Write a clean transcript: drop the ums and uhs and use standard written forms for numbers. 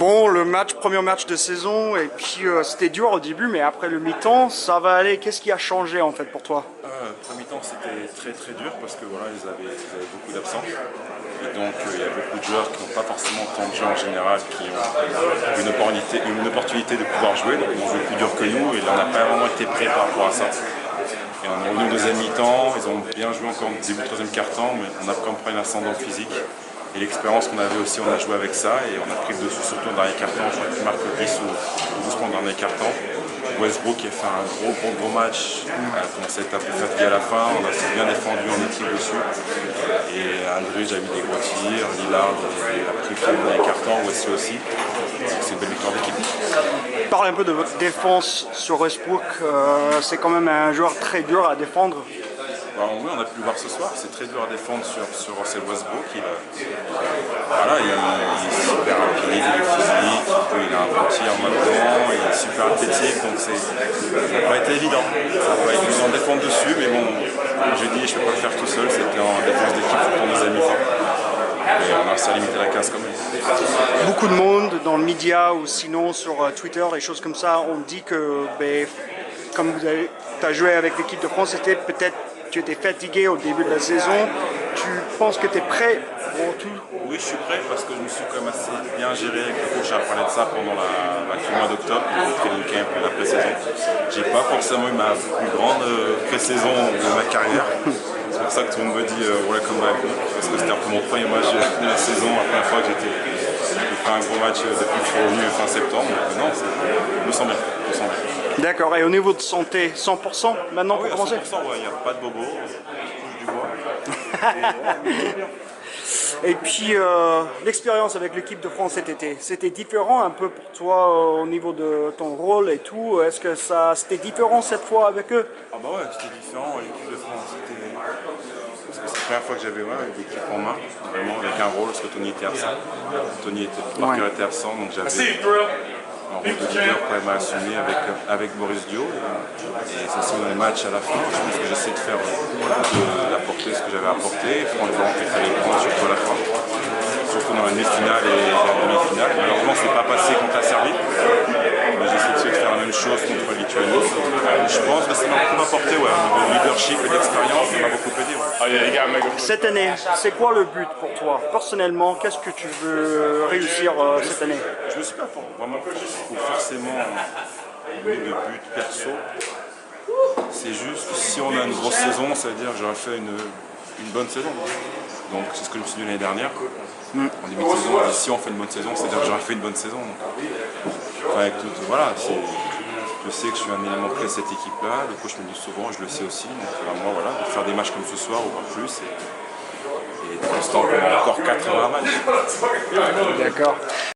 Bon, premier match de saison, et puis c'était dur au début, mais après le mi-temps, ça va aller. Qu'est-ce qui a changé en fait pour toi? Le premier mi-temps c'était très très dur parce que voilà, ils avaient beaucoup d'absents. Et donc il y a beaucoup de joueurs qui n'ont pas forcément tant de jeu en général, qui ont une opportunité de pouvoir jouer, donc ils ont joué plus dur que nous et là on n'a pas vraiment été prêts par rapport à ça. Et on est revenu au deuxième mi-temps, ils ont bien joué encore au début du troisième quart-temps, mais on a quand même pris un ascendant physique. Et l'expérience qu'on avait aussi, on a joué avec ça et on a pris le dessus surtout dans les cartons. Je crois qu'il marque 10 ou 12 points dans les cartons. Westbrook qui a fait un gros match, on s'est un peu fatigué à la fin, on a bien défendu en équipe dessus. Et Aldridge a mis des gros tirs, Lillard a pris le dans les cartons, Wesley aussi. C'est une belle victoire d'équipe. Parle un peu de votre défense sur Westbrook, c'est quand même un joueur très dur à défendre. Oui, on a pu le voir ce soir, c'est très dur à défendre sur Russell Westbrook. Il est super rapide, il est physique, il a un bon tir maintenant, il est super athlétique, donc ça n'a pas été évident. Ça n'a pas été évident de défendre dessus, mais bon, comme j'ai dit, je ne peux pas le faire tout seul, c'était en défense d'équipe pour nos amis. Et on a réussi à limiter la casse comme ça. Beaucoup de monde dans le média ou sinon sur Twitter, des choses comme ça, on dit que comme tu as joué avec l'équipe de France, c'était peut-être tu étais fatigué au début de la saison. Tu penses que tu es prêt pour tout? Oui, je suis prêt parce que je me suis quand même assez bien géré avec le coach. On a parlé de ça pendant tout le mois d'octobre, le training camp et la pré-saison. J'ai pas forcément eu ma plus grande pré-saison de ma carrière. C'est pour ça que tout le monde me dit welcome back, parce que c'était un peu mon premier match de la saison, la première fois que j'ai fait un gros match depuis que je suis revenu fin septembre. Donc, non, je me sens bien. D'accord, et au niveau de santé, 100% maintenant pour commencer? 100%, il n'y a pas de bobo, je touche du bois. Et puis l'expérience avec l'équipe de France cet été, c'était différent un peu pour toi au niveau de ton rôle et tout? Est-ce que c'était différent cette fois avec eux? Ah bah ouais, c'était différent, l'équipe de France, c'est la première fois que j'avais l'équipe en main, vraiment avec un rôle, parce que Tony était absent. Parker était absent, donc j'avais un rôle de leader quand même à assumer avec Boris Dio. Et ça c'est mon match à la fin. Je pense que j'essaie de faire d'apporter ce que j'avais apporté, prendre le temps qu'il fallait prendre surtout à la fin. Surtout dans la demi-finale et la demi-finale. Malheureusement c'est pas passé contre la Serbie. Mais j'essaie de faire la même chose contre la Lituanie. Je pense que ça m'a beaucoup apporté, au niveau de leadership et d'expérience, ça m'a beaucoup aidé. Cette année, c'est quoi le but pour toi? Personnellement, qu'est-ce que tu veux réussir cette année? Je me suis pas vraiment forcément mis de but perso. C'est juste que si on a une grosse saison, ça veut dire que j'aurais fait une bonne saison. Donc c'est ce que je me suis dit l'année dernière. En début de saison, si on fait une bonne saison, c'est-à-dire que j'aurais fait une bonne saison. Donc, avec tout, voilà, je sais que je suis un élément clé de cette équipe-là. Le coach me le dit souvent, je le sais aussi. Donc moi, voilà, de faire des matchs comme ce soir ou pas plus. Et pour l'instant, on a encore 80 matchs. D'accord.